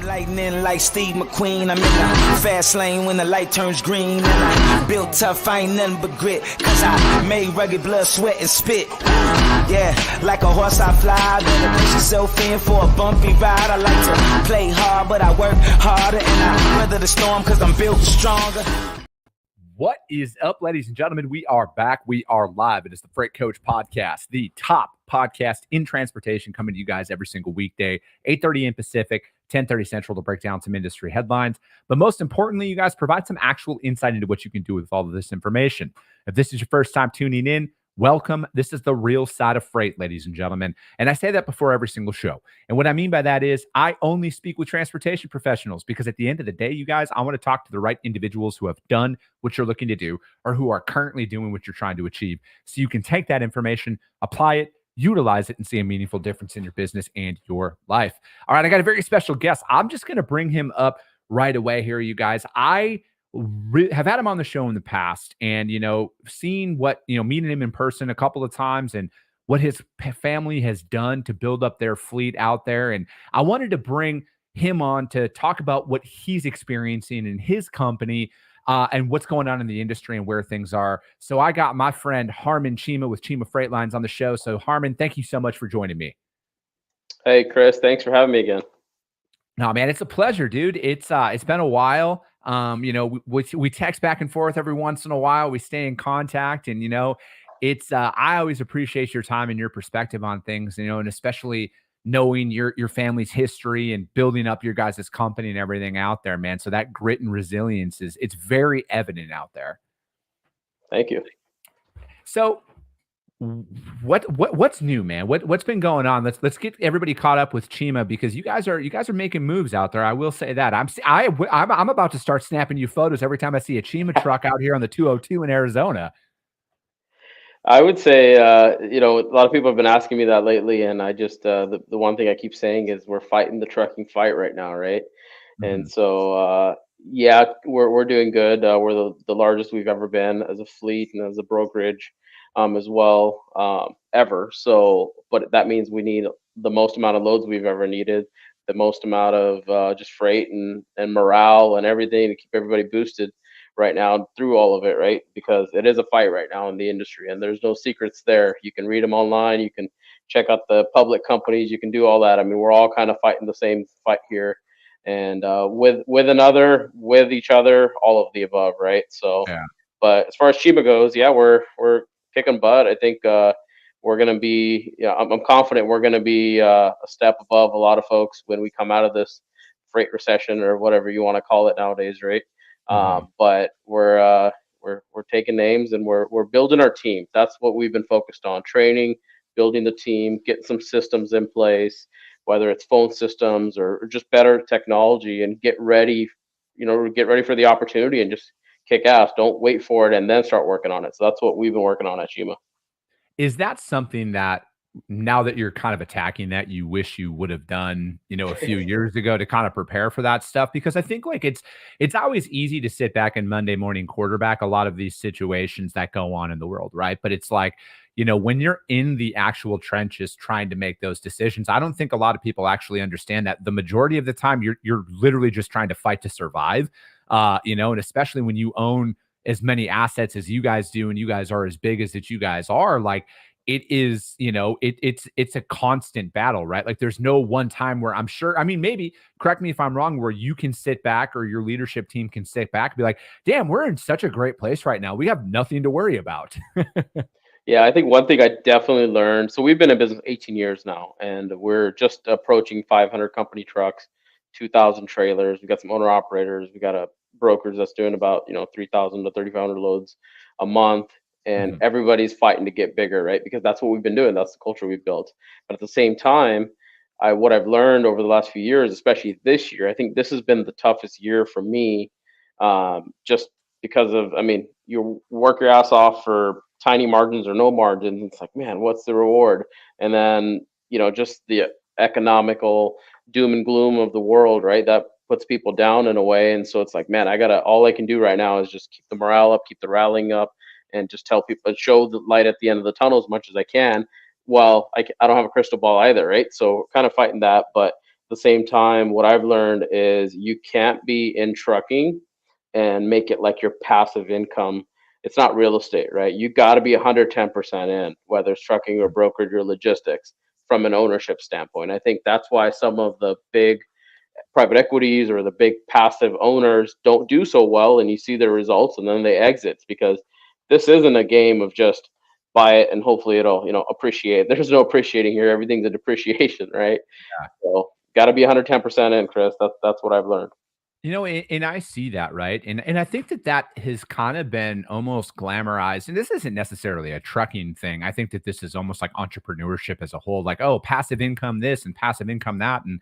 Lightning like Steve McQueen. I'm in the fast lane when the light turns green. And I built tough, I ain't nothing but grit. Cause I made rugged blood, sweat, and spit. Yeah, like a horse I fly. Better push yourself in for a bumpy ride. I like to play hard, but I work harder. And I weather the storm cause I'm built stronger. What is up, ladies and gentlemen? We are back. We are live. It is the Freight Coach Podcast, the top podcast in transportation, coming to you guys every single weekday, 8:30 a.m. Pacific, 10:30 Central, to break down some industry headlines. But most importantly, you guys provide some actual insight into what you can do with all of this information. If this is your first time tuning in, welcome. This is the real side of freight, ladies and gentlemen. And I say that before every single show. And what I mean by that is I only speak with transportation professionals, because at the end of the day, you guys, I want to talk to the right individuals who have done what you're looking to do or who are currently doing what you're trying to achieve. So you can take that information, apply it, utilize it, and see a meaningful difference in your business and your life. All right, I got a very special guest. I'm just going to bring him up right away here, you guys. I have had him on the show in the past, and seeing what meeting him in person a couple of times and what his family has done to build up their fleet out there. And I wanted to bring him on to talk about what he's experiencing in his company and what's going on in the industry and where things are. So I got my friend Harman Cheema with Cheema Freight Lines on the show. So Harman, thank you so much for joining me. Hey Chris, thanks for having me again. No, man, it's a pleasure, dude. It's been a while. We text back and forth every once in a while. We stay in contact, and it's I always appreciate your time and your perspective on things, and especially knowing your family's history and building up your guys' company and everything out there, man. So that grit and resilience it's very evident out there. Thank you. So what's new, man? What's been going on? Let's get everybody caught up with Cheema, because you guys are making moves out there. I will say that I'm about to start snapping you photos every time I see a Cheema truck out here on the 202 in Arizona. I would say, a lot of people have been asking me that lately, and I just the one thing I keep saying is we're fighting the trucking fight right now, right? Mm-hmm. And so yeah, we're doing good. We're the largest we've ever been as a fleet and as a brokerage. As well ever. So, but that means we need the most amount of loads we've ever needed, the most amount of just freight and morale and everything to keep everybody boosted right now through all of it, right? Because it is a fight right now in the industry, and there's no secrets there. You can read them online. You can check out the public companies. You can do all that. I mean, we're all kind of fighting the same fight here, and with each other, all of the above, right? So, yeah. But as far as Cheema goes, yeah, we're kicking butt. I think we're going to be, I'm confident we're going to be a step above a lot of folks when we come out of this freight recession or whatever you want to call it nowadays, right? Mm-hmm. But we're taking names, and we're building our team. That's what we've been focused on: training, building the team, getting some systems in place, whether it's phone systems or just better technology, and get ready for the opportunity and just kick ass. Don't wait for it and then start working on it. So that's what we've been working on at Cheema. Is that something that, now that you're kind of attacking that, you wish you would have done, a few years ago to kind of prepare for that stuff? Because I think like it's always easy to sit back and Monday morning quarterback a lot of these situations that go on in the world, right? But it's like, when you're in the actual trenches trying to make those decisions, I don't think a lot of people actually understand that the majority of the time you're literally just trying to fight to survive. And especially when you own as many assets as you guys do, and you guys are as big as that you guys are, like it is, it's a constant battle, right? Like there's no one time where maybe correct me if I'm wrong, where you can sit back or your leadership team can sit back and be like, damn, we're in such a great place right now. We have nothing to worry about. Yeah, I think one thing I definitely learned, so we've been in business 18 years now, and we're just approaching 500 company trucks, 2,000 trailers. We got some owner operators. We got a brokers that's doing about 3,000 to 3,500 loads a month, and mm-hmm. Everybody's fighting to get bigger, right? Because that's what we've been doing. That's the culture we've built. But at the same time, what I've learned over the last few years, especially this year, I think this has been the toughest year for me, just because of, you work your ass off for tiny margins or no margins. It's like, man, what's the reward? And then just the economical doom and gloom of the world, right? That puts people down in a way. And so it's like, man, all I can do right now is just keep the morale up, keep the rallying up, and just tell people and show the light at the end of the tunnel as much as I can. Well, I don't have a crystal ball either, right? So kind of fighting that, but the same time, what I've learned is you can't be in trucking and make it like your passive income. It's not real estate, right? You got to be 110% in, whether it's trucking or brokerage or logistics from an ownership standpoint. I think that's why some of the big private equities or the big passive owners don't do so well, and you see their results and then they exit, because this isn't a game of just buy it and hopefully it'll appreciate. There's no appreciating here, everything's a depreciation, right? So got to be 110% in, Chris. That's what I've learned. And I see that, right? And I think that has kind of been almost glamorized. And this isn't necessarily a trucking thing. I think that this is almost like entrepreneurship as a whole. Like, oh, passive income this and passive income that. And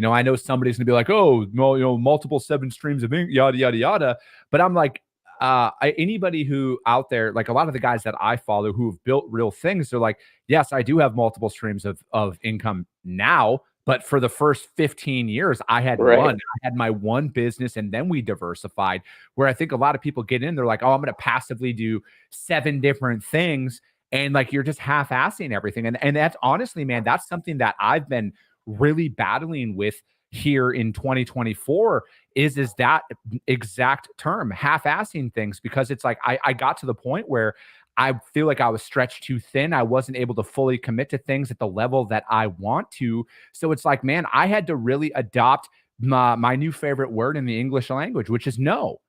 I know somebody's gonna be like, oh, no, multiple seven streams of yada yada yada. But I'm like, anybody who out there, like a lot of the guys that I follow who have built real things, they're like, yes, I do have multiple streams of income now, but for the first 15 years, I had Right. one. I had my one business, and then we diversified. Where I think a lot of people get in, they're like, "Oh, I'm going to passively do 7 different things," and like you're just half-assing everything. And that's honestly, man, that's something that I've been really battling with here in 2024 is that exact term, half-assing things, because it's like I got to the point where I feel like I was stretched too thin. I wasn't able to fully commit to things at the level that I want to. So it's like, man, I had to really adopt my new favorite word in the English language, which is no.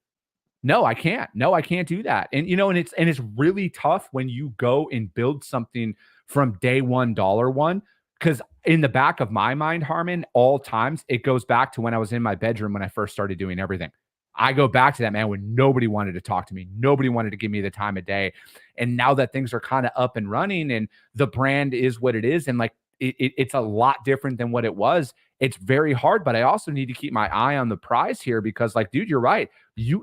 No, I can't. No, I can't do that. And it's really tough when you go and build something from day one, dollar one. Because in the back of my mind, Harman, all times it goes back to when I was in my bedroom when I first started doing everything. I go back to that, man, when nobody wanted to talk to me. Nobody wanted to give me the time of day. And now that things are kind of up and running and the brand is what it is, and like it's a lot different than what it was. It's very hard, but I also need to keep my eye on the prize here because, like, dude, you're right.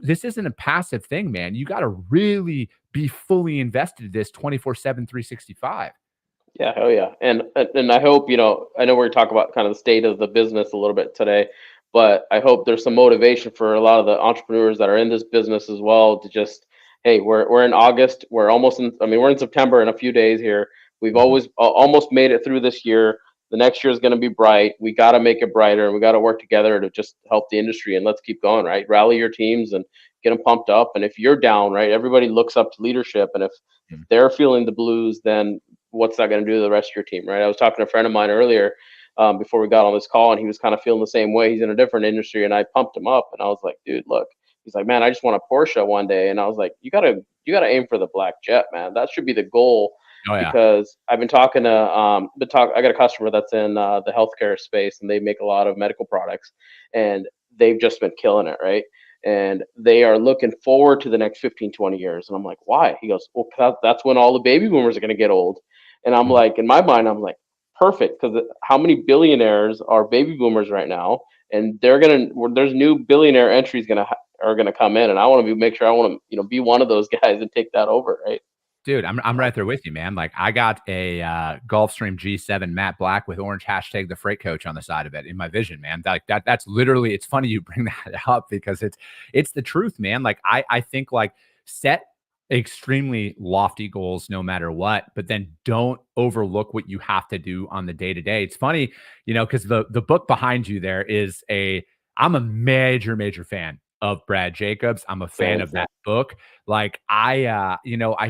This isn't a passive thing, man. You got to really be fully invested in this 24/7, 365. Yeah, hell yeah. And I hope, I know we're talking about kind of the state of the business a little bit today, but I hope there's some motivation for a lot of the entrepreneurs that are in this business as well to just, hey, we're in August, we're almost in, I mean, we're in September in a few days here. We've Mhm. always almost made it through this year. The next year is going to be bright. We got to make it brighter, and we got to work together to just help the industry, and let's keep going, right? Rally your teams and get them pumped up. And if you're down, right, everybody looks up to leadership, and if Mhm. they're feeling the blues, then what's that going to do to the rest of your team, right? I was talking to a friend of mine earlier before we got on this call, and he was kind of feeling the same way. He's in a different industry, and I pumped him up, and I was like, dude, look. He's like, man, I just want a Porsche one day, and I was like, you gotta aim for the black jet, man. That should be the goal. Oh yeah. Because I've been talking to I got a customer that's in the healthcare space, and they make a lot of medical products, and they've just been killing it, right? And they are looking forward to the next 15, 20 years. And I'm like, why? He goes, well, that's when all the baby boomers are going to get old. And I'm Mhm. like, in my mind, I'm like, perfect. Because how many billionaires are baby boomers right now? And there's new billionaire entries are gonna come in, and I want to make sure I want to be one of those guys and take that over, right? Dude, I'm right there with you, man. Like I got a Gulfstream G7 matte black with orange hashtag the freight coach on the side of it in my vision, man. That's literally, it's funny you bring that up because it's the truth, man. Like I think like set extremely lofty goals no matter what, but then don't overlook what you have to do on the day to day. It's funny, because the book behind you there is I'm a major fan of Brad Jacobs. I'm a fan Same. of that book. Like I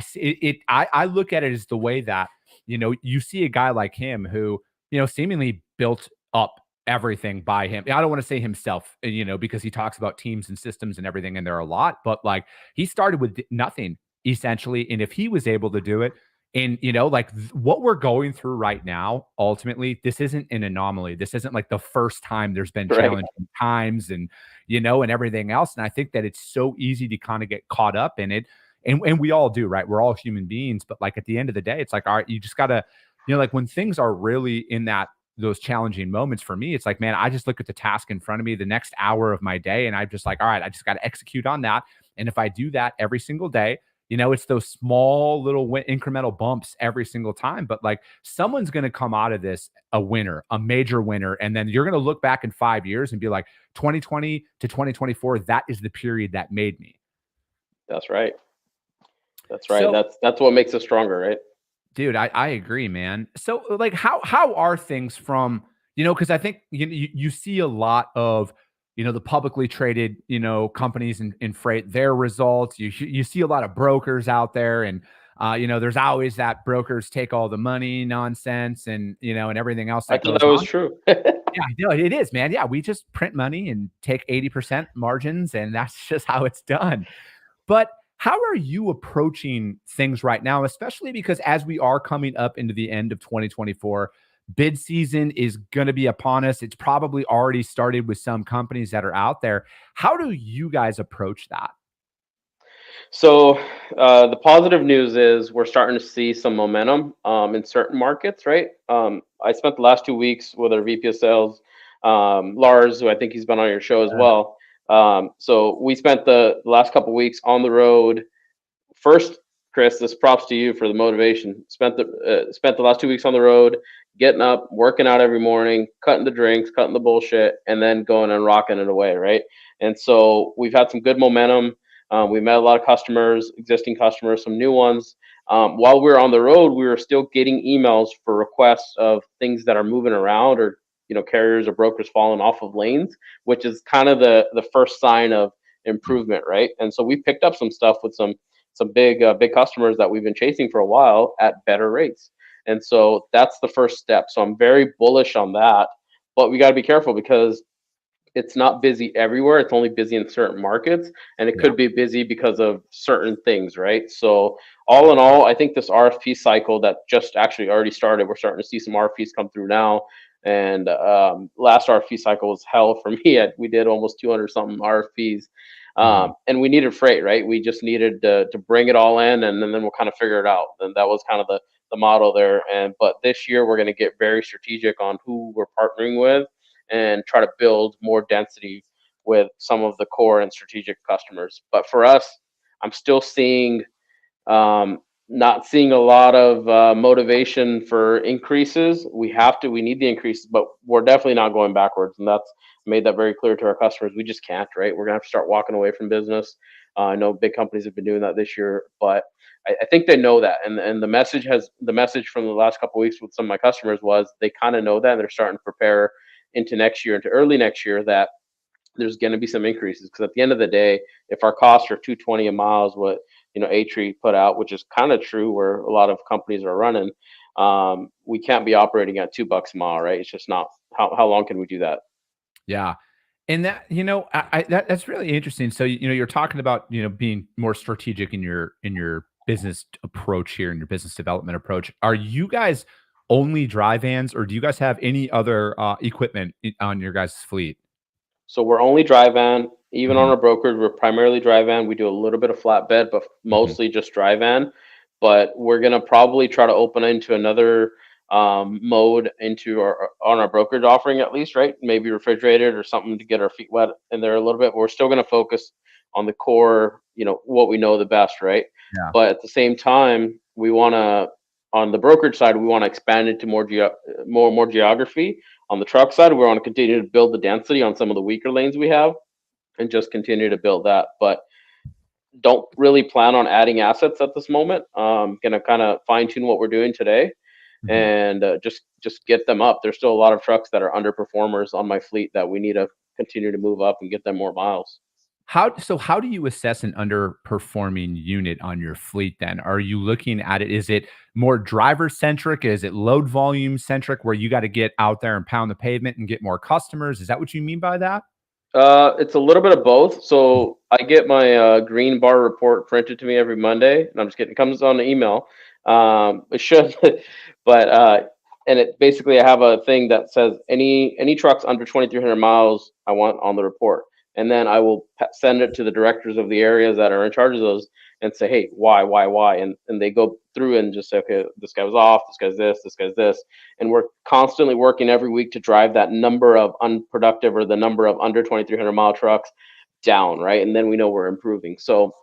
see it, I look at it as the way that, you see a guy like him who, seemingly built up everything by him. I don't want to say himself, because he talks about teams and systems and everything, and there are a lot, but like he started with nothing essentially. And if he was able to do it, and like what we're going through right now, ultimately, this isn't an anomaly. This isn't like the first time there's been Right. challenging times and and everything else. And I think that it's so easy to kind of get caught up in it. And we all do, right? We're all human beings. But like at the end of the day, it's like, all right, you just gotta, like when things are really in those challenging moments for me, it's like, man, I just look at the task in front of me, the next hour of my day, and I'm just like, all right, I just got to execute on that. And if I do that every single day, it's those small little incremental bumps every single time. But like someone's going to come out of this a winner, a major winner. And then you're going to look back in 5 years and be like, 2020 to 2024, that is the period that made me. That's right. That's right. So, That's what makes us stronger, right? dude, I agree, man. So like how are things from, Because I think you see a lot of the publicly traded companies in freight, their results. You see a lot of brokers out there, and there's always that brokers take all the money nonsense, and and everything else I that thought goes that was on. true. Yeah, no, it is, man. Yeah, we just print money and take 80% margins, and that's just how it's done. But how are you approaching things right now, especially because as we are coming up into the end of 2024, bid season is going to be upon us. It's probably already started with some companies that are out there. How do you guys approach that? So the positive news is we're starting to see some momentum in certain markets, right? I spent the last 2 weeks with our VP of Sales, Lars, who I think he's been on your show as well. So we spent the last couple weeks on the road. First, Chris, this props to you for the motivation. Spent the last 2 weeks on the road, getting up, working out every morning, cutting the drinks, cutting the bullshit, and then going and rocking it away, right? And so we've had some good momentum. We met a lot of customers, existing customers, some new ones. While we were on the road, we were still getting emails for requests of things that are moving around, or carriers or brokers falling off of lanes, which is kind of the first sign of improvement, right? And so we picked up some stuff with some big customers that we've been chasing for a while at better rates. And so that's the first step. So I'm very bullish on that, but we got to be careful because it's not busy everywhere. It's only busy in certain markets, and it Yeah. could be busy because of certain things, right? So all in all, I think this RFP cycle that just actually already started, we're starting to see some RFPs come through now. And last RFP cycle was hell for me. We did almost 200 something RFPs, and we needed freight, right? We just needed to bring it all in, and then we'll kind of figure it out. And that was kind of the model there. But this year we're going to get very strategic on who we're partnering with and try to build more density with some of the core and strategic customers. But for us, I'm still seeing um, not seeing a lot of motivation for increases. We need the increases, but we're definitely not going backwards, and that's made that very clear to our customers. We just can't, right? We're gonna have to start walking away from business. I know big companies have been doing that this year, but I think they know that, and the message from the last couple of weeks with some of my customers was they kind of know that, and they're starting to prepare into next year, into early next year, that there's going to be some increases, because at the end of the day, if our costs are 220 a mile is what A-Tree put out, which is kind of true where a lot of companies are running, we can't be operating at $2 a mile, right? It's just not. How long can we do that? Yeah. And that, that's really interesting. So, you're talking about, being more strategic in your business approach here, in your business development approach. Are you guys only dry vans, or do you guys have any other equipment on your guys' fleet? So we're only dry van. Even on Mhm, our brokerage, we're primarily dry van. We do a little bit of flatbed, but mhm. mostly just dry van. But we're gonna probably try to open into another mode into our brokerage offering, at least, right? Maybe refrigerated or something to get our feet wet in there a little bit. But we're still gonna focus on the core, what we know the best, right? Yeah. But at the same time, we wanna on the brokerage side, we want to expand into more geography. On the truck side, we want to continue to build the density on some of the weaker lanes we have, and just continue to build that. But don't really plan on adding assets at this moment. Gonna kind of fine tune what we're doing today, Mhm. and just get them up. There's still a lot of trucks that are underperformers on my fleet that we need to continue to move up and get them more miles. How do you assess an underperforming unit on your fleet then? Are you looking at it, is it more driver centric? Is it load volume centric, where you got to get out there and pound the pavement and get more customers? Is that what you mean by that? It's a little bit of both. So I get my green bar report printed to me every Monday, and I'm just kidding. It comes on the email. It should, but and it basically I have a thing that says any trucks under 2,300 miles I want on the report, and then I will send it to the directors of the areas that are in charge of those and say, hey, why, and they go through and just say, okay, this guy was off, this guy's this, and we're constantly working every week to drive that number of unproductive, or the number of under 2,300 mile trucks down, right? And then we know we're improving. So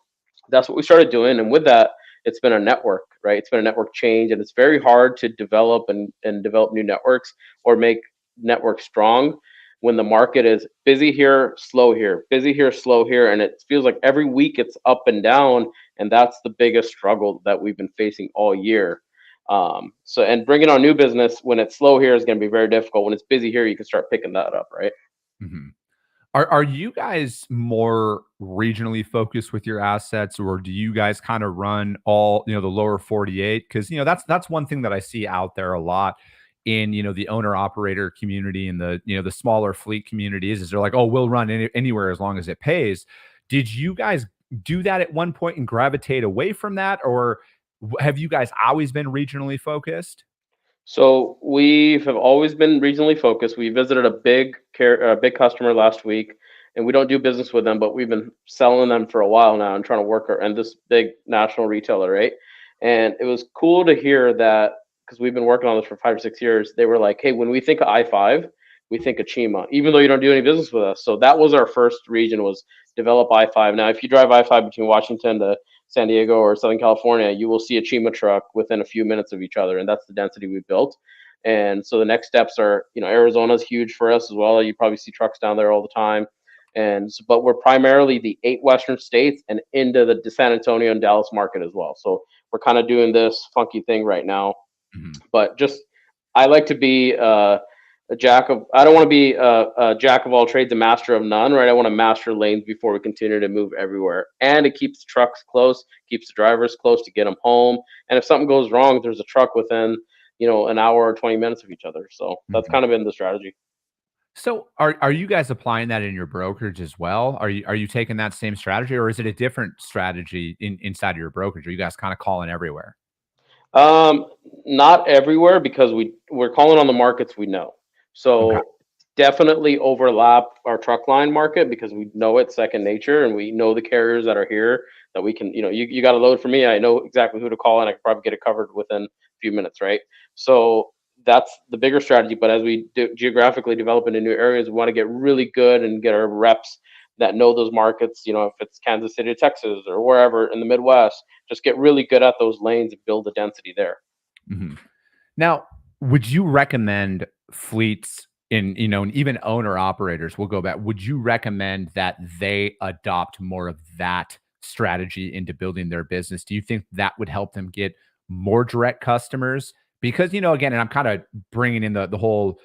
that's what we started doing, and with that, it's been a network, right? It's been a network change, and it's very hard to develop and develop new networks, or make networks strong, when the market is busy here, slow here, busy here, slow here, and it feels like every week it's up and down, and that's the biggest struggle that we've been facing all year. So, and bringing on new business when it's slow here is going to be very difficult. When it's busy here, you can start picking that up, right? Mhm. Are you guys more regionally focused with your assets, or do you guys kind of run all, the lower 48? Because that's one thing that I see out there a lot in the owner operator community and the smaller fleet communities is they're like, oh, we'll run anywhere as long as it pays. Did you guys do that at one point and gravitate away from that, or have you guys always been regionally focused? So we have always been regionally focused. We visited a big customer last week, and we don't do business with them, but we've been selling them for a while now and trying to and this big national retailer, right? And it was cool to hear that because we've been working on this for 5 or 6 years. They were like, "Hey, when we think of I-5, we think of Chima, even though you don't do any business with us." So that was our first region was develop I-5. Now, if you drive I-5 between Washington to San Diego or Southern California, you will see a Chima truck within a few minutes of each other, and that's the density we built. And so the next steps are, Arizona's huge for us as well. You probably see trucks down there all the time. But we're primarily the 8 Western states and into the San Antonio and Dallas market as well. So we're kind of doing this funky thing right now. Mhm. But just, I like to be I don't want to be a jack of all trades, a master of none, right? I want to master lanes before we continue to move everywhere. And it keeps the trucks close, keeps the drivers close to get them home. And if something goes wrong, there's a truck within, an hour or 20 minutes of each other. So that's Mhm. kind of been the strategy. So are you guys applying that in your brokerage as well? Are you taking that same strategy, or is it a different strategy inside of your brokerage? Are you guys kind of calling everywhere? Um, Not everywhere because we're calling on the markets we know. Okay. So definitely overlap our truck line market because we know it's second nature and we know the carriers that are here that we can, you got a load for me. I know exactly who to call and I can probably get it covered within a few minutes, right? So that's the bigger strategy. But as we geographically develop into new areas, we want to get really good and get our reps that know those markets. If it's Kansas City, Texas, or wherever in the Midwest, just get really good at those lanes and build the density there. Mhm. Now, would you recommend fleets and even owner operators, we'll go back. Would you recommend that they adopt more of that strategy into building their business? Do you think that would help them get more direct customers? Because, again, and I'm kind of bringing in the whole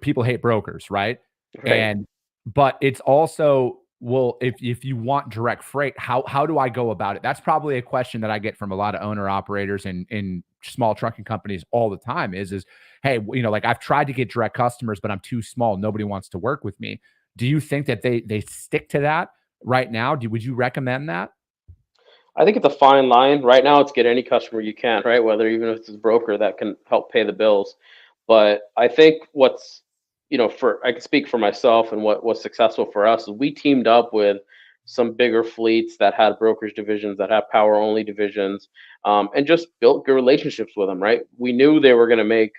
people hate brokers, right? Right. And, but it's also, well, if you want direct freight, how do I go about it? That's probably a question that I get from a lot of owner operators and small trucking companies all the time is, hey, like I've tried to get direct customers, but I'm too small. Nobody wants to work with me. Do you think that they stick to that right now? Would you recommend that? I think it's a fine line. Right now, it's get any customer you can, right? Whether even if it's a broker that can help pay the bills. But I think for I can speak for myself and what was successful for us is we teamed up with some bigger fleets that had brokerage divisions, that have power only divisions, and just built good relationships with them, right? We knew they were going to make,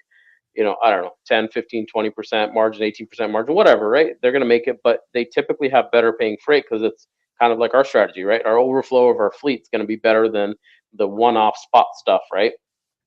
I don't know, 10, 15, 20% margin, 18% margin, whatever, right? They're going to make it, but they typically have better paying freight because it's kind of like our strategy, right? Our overflow of our fleet is going to be better than the one-off spot stuff, right?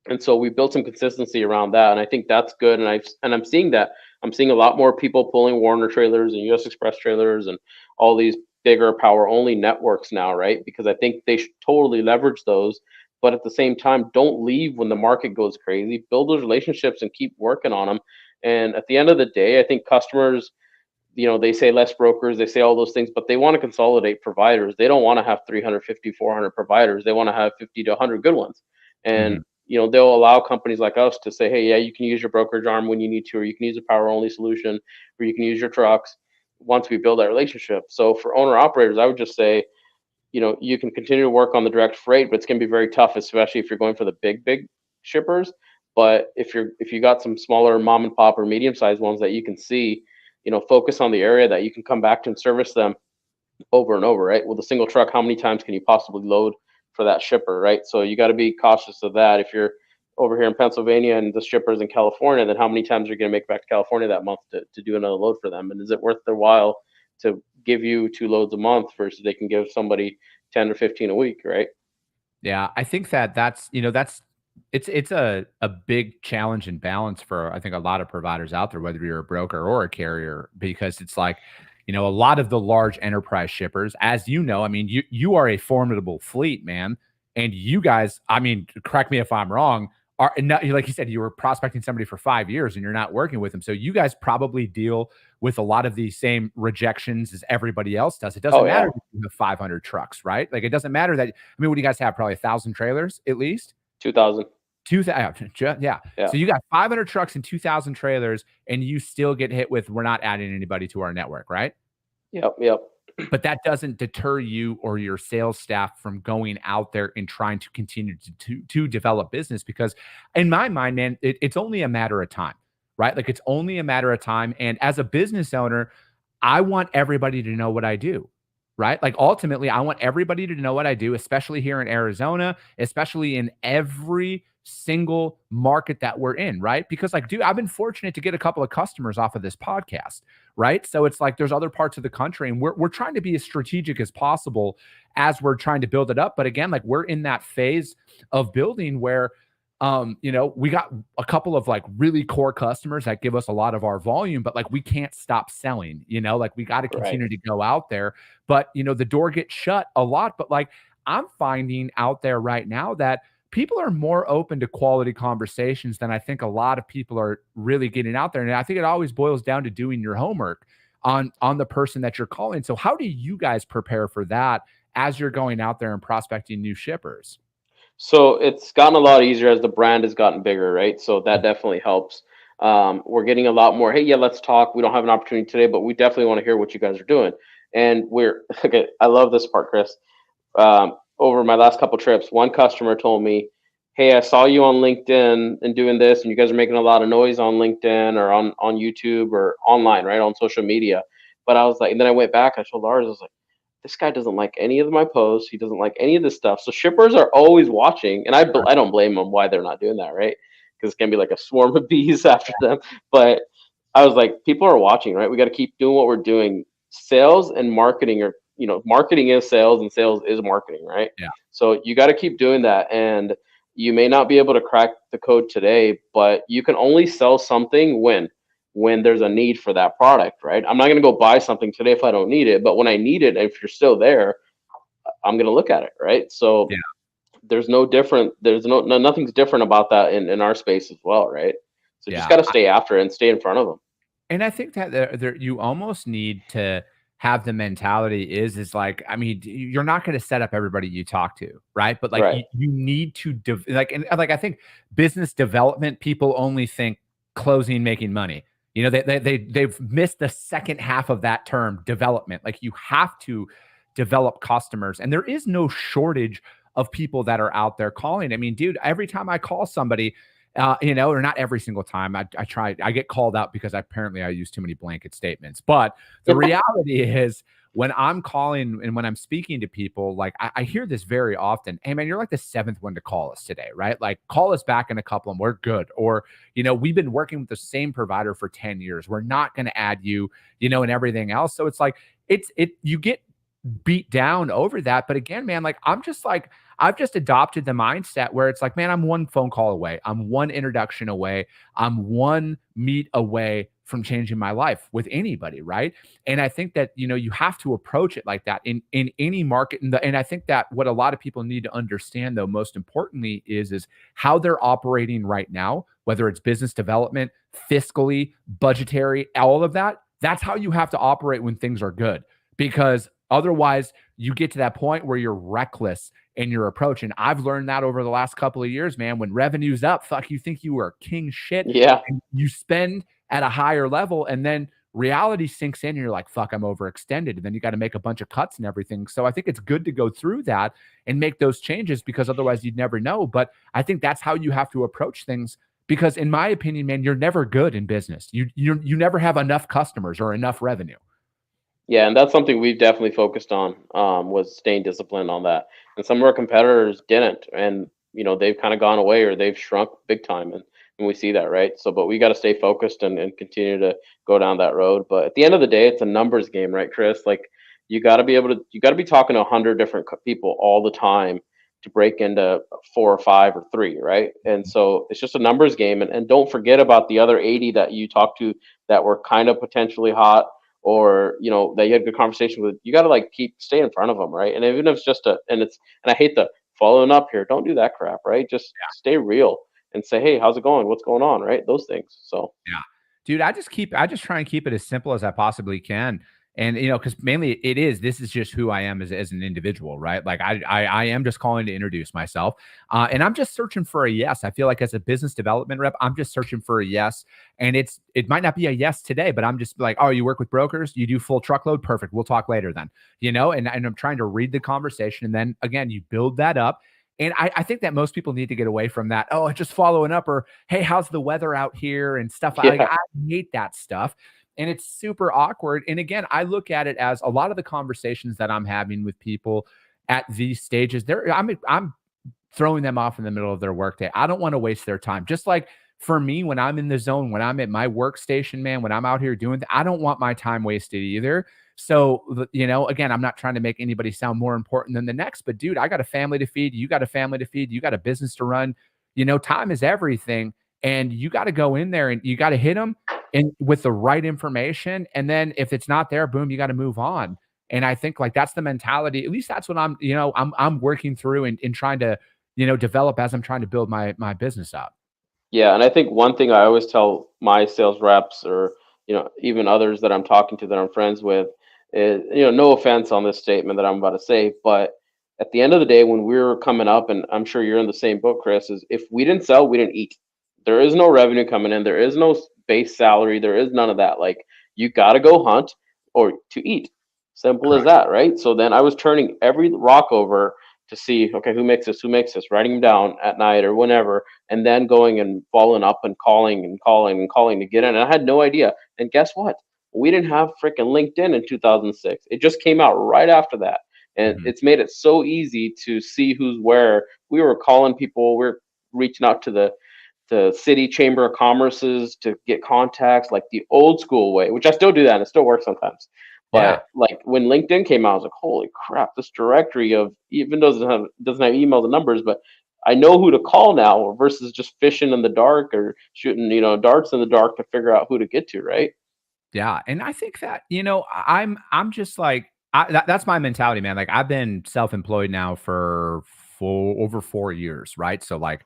And so we built some consistency around that, and I think that's good. I'm seeing that. I'm seeing a lot more people pulling Warner trailers and U.S. Express trailers and all these bigger power only networks now, right? Because I think they should totally leverage those, but at the same time, don't leave when the market goes crazy. Build those relationships and keep working on them. And at the end of the day, I think customers, they say less brokers, they say all those things, but they want to consolidate providers. They don't want to have 350, 400 providers. They want to have 50 to 100 good ones. And, Mhm. they'll allow companies like us to say, hey, yeah, you can use your brokerage arm when you need to, or you can use a power only solution, or you can use your trucks once we build that relationship. So for owner operators, I would just say, you can continue to work on the direct freight, but it's going to be very tough, especially if you're going for the big shippers. But if you got some smaller mom and pop or medium sized ones that you can see, focus on the area that you can come back to and service them over and over, right? With a single truck, how many times can you possibly load for that shipper, right? So you got to be cautious of that. If you're over here in Pennsylvania and the shipper's in California, then how many times are you going to make it back to California that month to do another load for them? And is it worth their while to give you 2 loads a month versus they can give somebody 10 or 15 a week, right? Yeah, I think that's it's a big challenge and balance for I think a lot of providers out there, whether you're a broker or a carrier, because it's like, a lot of the large enterprise shippers, as you know, I mean, you are a formidable fleet, man. And you guys, I mean, correct me if I'm wrong, are not, like you said, you were prospecting somebody for 5 years and you're not working with them. So you guys probably deal with a lot of the same rejections as everybody else does. It doesn't Oh matter yeah, if you have 500 trucks, right? Like it doesn't matter that, I mean, what do you guys have? Probably 1,000 trailers at least? 2,000. 2,000, yeah. Yeah. So you got 500 trucks and 2,000 trailers, and you still get hit with, we're not adding anybody to our network, right? Yep. Yep. But that doesn't deter you or your sales staff from going out there and trying to continue to develop business, because in my mind, man, it's only a matter of time, right? Like it's only a matter of time. And as a business owner, I want everybody to know what I do, right? Like ultimately, I want everybody to know what I do, especially here in Arizona, especially in every single market that we're in, right? Because like, dude, I've been fortunate to get a couple of customers off of this podcast, right? So it's like there's other parts of the country, and we're trying to be as strategic as possible as we're trying to build it up. But again, like we're in that phase of building where we got a couple of like really core customers that give us a lot of our volume, but like we can't stop selling, like we got to Right. continue to go out there. But the door gets shut a lot. But like I'm finding out there right now that people are more open to quality conversations than I think a lot of people are really getting out there. And I think it always boils down to doing your homework on the person that you're calling. So how do you guys prepare for that as you're going out there and prospecting new shippers? So it's gotten a lot easier as the brand has gotten bigger, right? So that definitely helps. We're getting a lot more. Hey, yeah, let's talk. We don't have an opportunity today, but we definitely want to hear what you guys are doing. And we're okay. I love this part, Chris. Over my last couple trips, one customer told me, "Hey, I saw you on LinkedIn and doing this, and you guys are making a lot of noise on LinkedIn or on YouTube or online, right, on social media." But I was like, and then I went back. I told Lars, I was like, this guy doesn't like any of my posts. He doesn't like any of this stuff. So shippers are always watching, and I don't blame them why they're not doing that, right? Because it's gonna be like a swarm of bees after them. But I was like, people are watching, right? We got to keep doing what we're doing. Sales and marketing are, marketing is sales and sales is marketing, right? Yeah. So you got to keep doing that. And you may not be able to crack the code today, but you can only sell something when there's a need for that product, right? I'm not going to go buy something today if I don't need it, but when I need it, if you're still there, I'm going to look at it, right? So Yeah. there's no different, nothing's different about that in our space as well, right? So just Yeah. got to stay after it and stay in front of them. And I think that you almost need to have the mentality is like, I mean, you're not going to set up everybody you talk to, right? But like Right. you need to and like I think business development people only think closing, making money. They've missed the second half of that term, development. Like you have to develop customers, and there is no shortage of people that are out there calling. I mean, dude, every time I call somebody, or not every single time. I get called out because apparently I use too many blanket statements. But the reality is when I'm calling and when I'm speaking to people, like I hear this very often. Hey man, you're like the seventh one to call us today, right? Like call us back in a couple and we're good. Or, we've been working with the same provider for 10 years. We're not going to add you, and everything else. So it's like, you get beat down over that. But again, man, like I've just adopted the mindset where it's like, man, I'm one phone call away. I'm one introduction away. I'm one meet away from changing my life with anybody. Right. And I think that, you have to approach it like that in any market. And I think that what a lot of people need to understand, though, most importantly is how they're operating right now, whether it's business development, fiscally, budgetary, all of that. That's how you have to operate when things are good, because otherwise you get to that point where you're reckless in your approach. And I've learned that over the last couple of years, man. When revenue's up, fuck, you think you are king shit. Yeah. And you spend at a higher level, and then reality sinks in and you're like, fuck, I'm overextended. And then you got to make a bunch of cuts and everything. So I think it's good to go through that and make those changes, because otherwise you'd never know. But I think that's how you have to approach things, because in my opinion, man, you're never good in business. You never have enough customers or enough revenue. Yeah, and that's something we've definitely focused on, was staying disciplined on that. And some of our competitors didn't, and they've kind of gone away or they've shrunk big time, and we see that, right? So, but we got to stay focused and continue to go down that road. But at the end of the day, it's a numbers game, right, Chris? Like you got to be talking to 100 different people all the time to break into 4 or 5 or 3, right? And so it's just a numbers game, and don't forget about the other 80 that you talked to that were kind of potentially hot, or that you had good conversation with. You got to like stay in front of them, right? And even if it's just and I hate the following up here, don't do that crap, right? Just stay real. and say, hey, how's it going? What's going on? Right? Those things. So Yeah. Dude, I just try and keep it as simple as I possibly can. And because mainly this is just who I am as an individual, right? Like I am just calling to introduce myself. And I'm just searching for a yes. I feel like as a business development rep, I'm just searching for a yes. And it might not be a yes today, but I'm just like, oh, you work with brokers, you do full truckload, perfect. We'll talk later then. And I'm trying to read the conversation. And then again, you build that up. And I think that most people need to get away from that. Oh, just following up, or hey, how's the weather out here and stuff. yeah, I hate that stuff. And it's super awkward. And again, I look at it as a lot of the conversations that I'm having with people at these stages, I'm throwing them off in the middle of their workday. I don't want to waste their time. Just like for me, when I'm in the zone, when I'm at my workstation, man, when I'm out here doing, I don't want my time wasted either. So, again, I'm not trying to make anybody sound more important than the next, but dude, I got a family to feed. You got a family to feed. You got a business to run. Time is everything. And you got to go in there and you got to hit them and with the right information. And then if it's not there, boom, you got to move on. And I think like that's the mentality. At least that's what I'm working through and trying to, develop as I'm trying to build my business up. yeah. And I think one thing I always tell my sales reps, or even others that I'm talking to that I'm friends with, is, no offense on this statement that I'm about to say, but at the end of the day, when we're coming up, and I'm sure you're in the same boat, Chris, is if we didn't sell, we didn't eat. There is no revenue coming in. There is no base salary. There is none of that. Like, you got to go hunt or to eat. Simple as Correct. that, right? So then I was turning every rock over to see, okay, who makes this, writing them down at night or whenever, and then going and following up and calling and calling and calling to get in. And I had no idea. And guess what? We didn't have freaking LinkedIn in 2006. It just came out right after that. And Mhm. it's made it so easy to see who's where. We were calling people, we're reaching out to the city chamber of commerces to get contacts like the old school way, which I still do that and it still works sometimes. Yeah. But like when LinkedIn came out, I was like, holy crap, this directory of, even though it doesn't have emails and numbers, but I know who to call now versus just fishing in the dark or shooting, darts in the dark to figure out who to get to, right? Yeah. And I think that, I'm just like, that's my mentality, man. Like I've been self-employed now for over 4 years. Right. So like,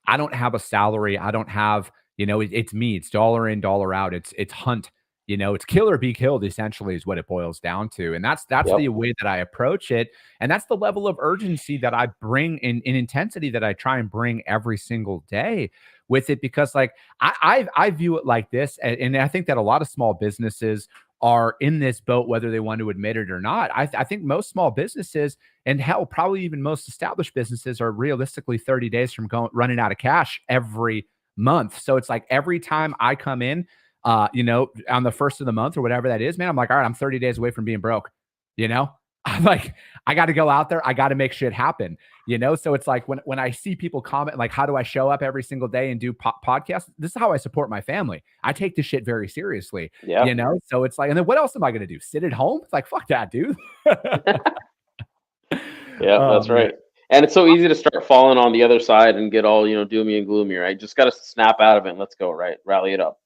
I don't have a salary. I don't have, it's me. It's dollar in, dollar out. It's hunt. It's kill or be killed. Essentially, is what it boils down to, and that's Yep. the way that I approach it, and that's the level of urgency that I bring in intensity that I try and bring every single day with it. Because like I view it like this, and I think that a lot of small businesses are in this boat, whether they want to admit it or not. I think most small businesses, and hell, probably even most established businesses, are realistically 30 days from running out of cash every month. So it's like every time I come in, on the first of the month or whatever that is, man, I'm like, all right, I'm 30 days away from being broke. You know, I'm like, I got to go out there. I got to make shit happen. So it's like when I see people comment, like, how do I show up every single day and do podcasts? This is how I support my family. I take this shit very seriously, Yeah. So it's like, and then what else am I going to do? Sit at home? It's like, fuck that, dude. Yeah, Oh that's man. right. And it's so easy to start falling on the other side and get all, doomy and gloomy, right? Just got to snap out of it and let's go, right? Rally it up.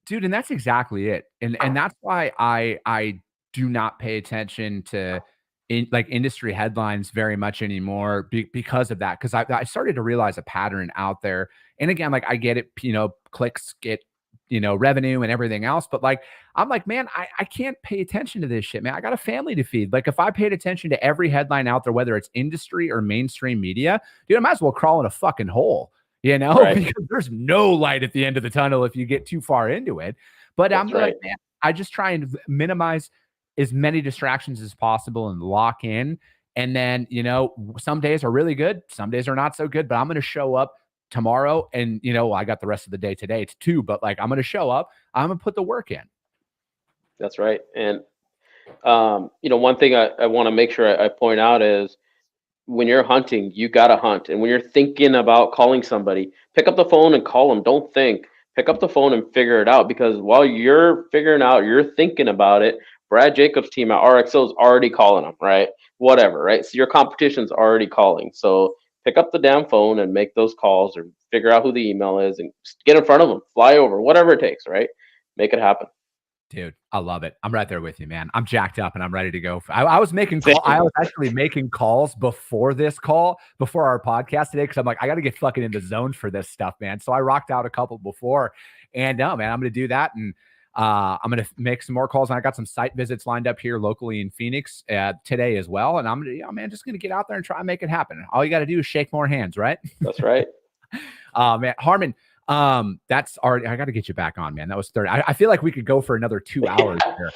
Dude, and that's exactly it. And that's why I do not pay attention to industry headlines very much anymore because of that. Because I started to realize a pattern out there. And again, like I get it, clicks get revenue and everything else. But like I'm like, man, I can't pay attention to this shit, man. I got a family to feed. Like if I paid attention to every headline out there, whether it's industry or mainstream media, dude, I might as well crawl in a fucking hole. Right. Because there's no light at the end of the tunnel if you get too far into it. But I'm That's like, right. man, I just try and minimize as many distractions as possible and lock in. And then, some days are really good, some days are not so good, but I'm going to show up tomorrow. And, I got the rest of the day today. It's two, but like I'm going to show up, I'm going to put the work in. That's right. And, one thing I want to make sure I point out is when you're hunting, you got to hunt. And when you're thinking about calling somebody, pick up the phone and call them. Don't think. Pick up the phone and figure it out, because while you're figuring out, you're thinking about it. Brad Jacobs' team at RXO is already calling them, right? Whatever, right? So your competition's already calling. So pick up the damn phone and make those calls, or figure out who the email is and just get in front of them, fly over, whatever it takes, right? Make it happen. Dude, I love it. I'm right there with you, man. I'm jacked up and I'm ready to go. I was making call. I was actually making calls before this call, before our podcast today, because I'm like, I got to get fucking in the zone for this stuff, man. So I rocked out a couple before, and no, man, I'm going to do that, and I'm going to make some more calls. And I got some site visits lined up here locally in Phoenix today as well, and I'm going to, man, just going to get out there and try and make it happen. All you got to do is shake more hands, right? That's right. Man, Harman. That's already, I got to get you back on, man. That was 30. I feel like we could go for another 2 hours here.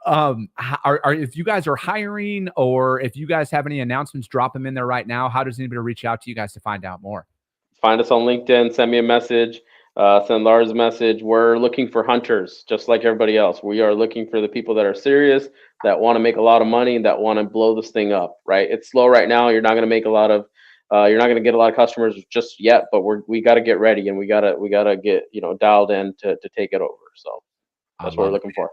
If you guys are hiring, or if you guys have any announcements, drop them in there right now. How does anybody reach out to you guys to find out more? Find us on LinkedIn, send me a message, send Lars a message. We're looking for hunters, just like everybody else. We are looking for the people that are serious, that want to make a lot of money, that want to blow this thing up, right? It's slow right now. You're not going to make a lot of you're not going to get a lot of customers just yet, but we got to get ready, and we got to get, dialed in to take it over. So that's what we're looking for.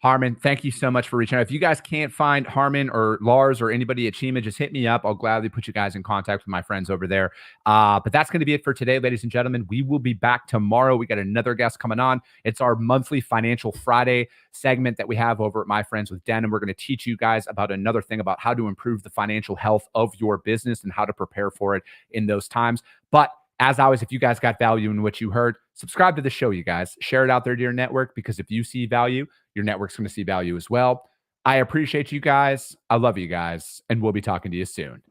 Harman, thank you so much for reaching out. If you guys can't find Harman or Lars or anybody at Cheema, just hit me up. I'll gladly put you guys in contact with my friends over there. But that's going to be it for today, ladies and gentlemen. We will be back tomorrow. We got another guest coming on. It's our monthly Financial Friday segment that we have over at My Friends with Den, and we're going to teach you guys about another thing about how to improve the financial health of your business and how to prepare for it in those times. But as always, if you guys got value in what you heard, subscribe to the show, you guys. Share it out there to your network, because if you see value, your network's going to see value as well. I appreciate you guys. I love you guys, and we'll be talking to you soon.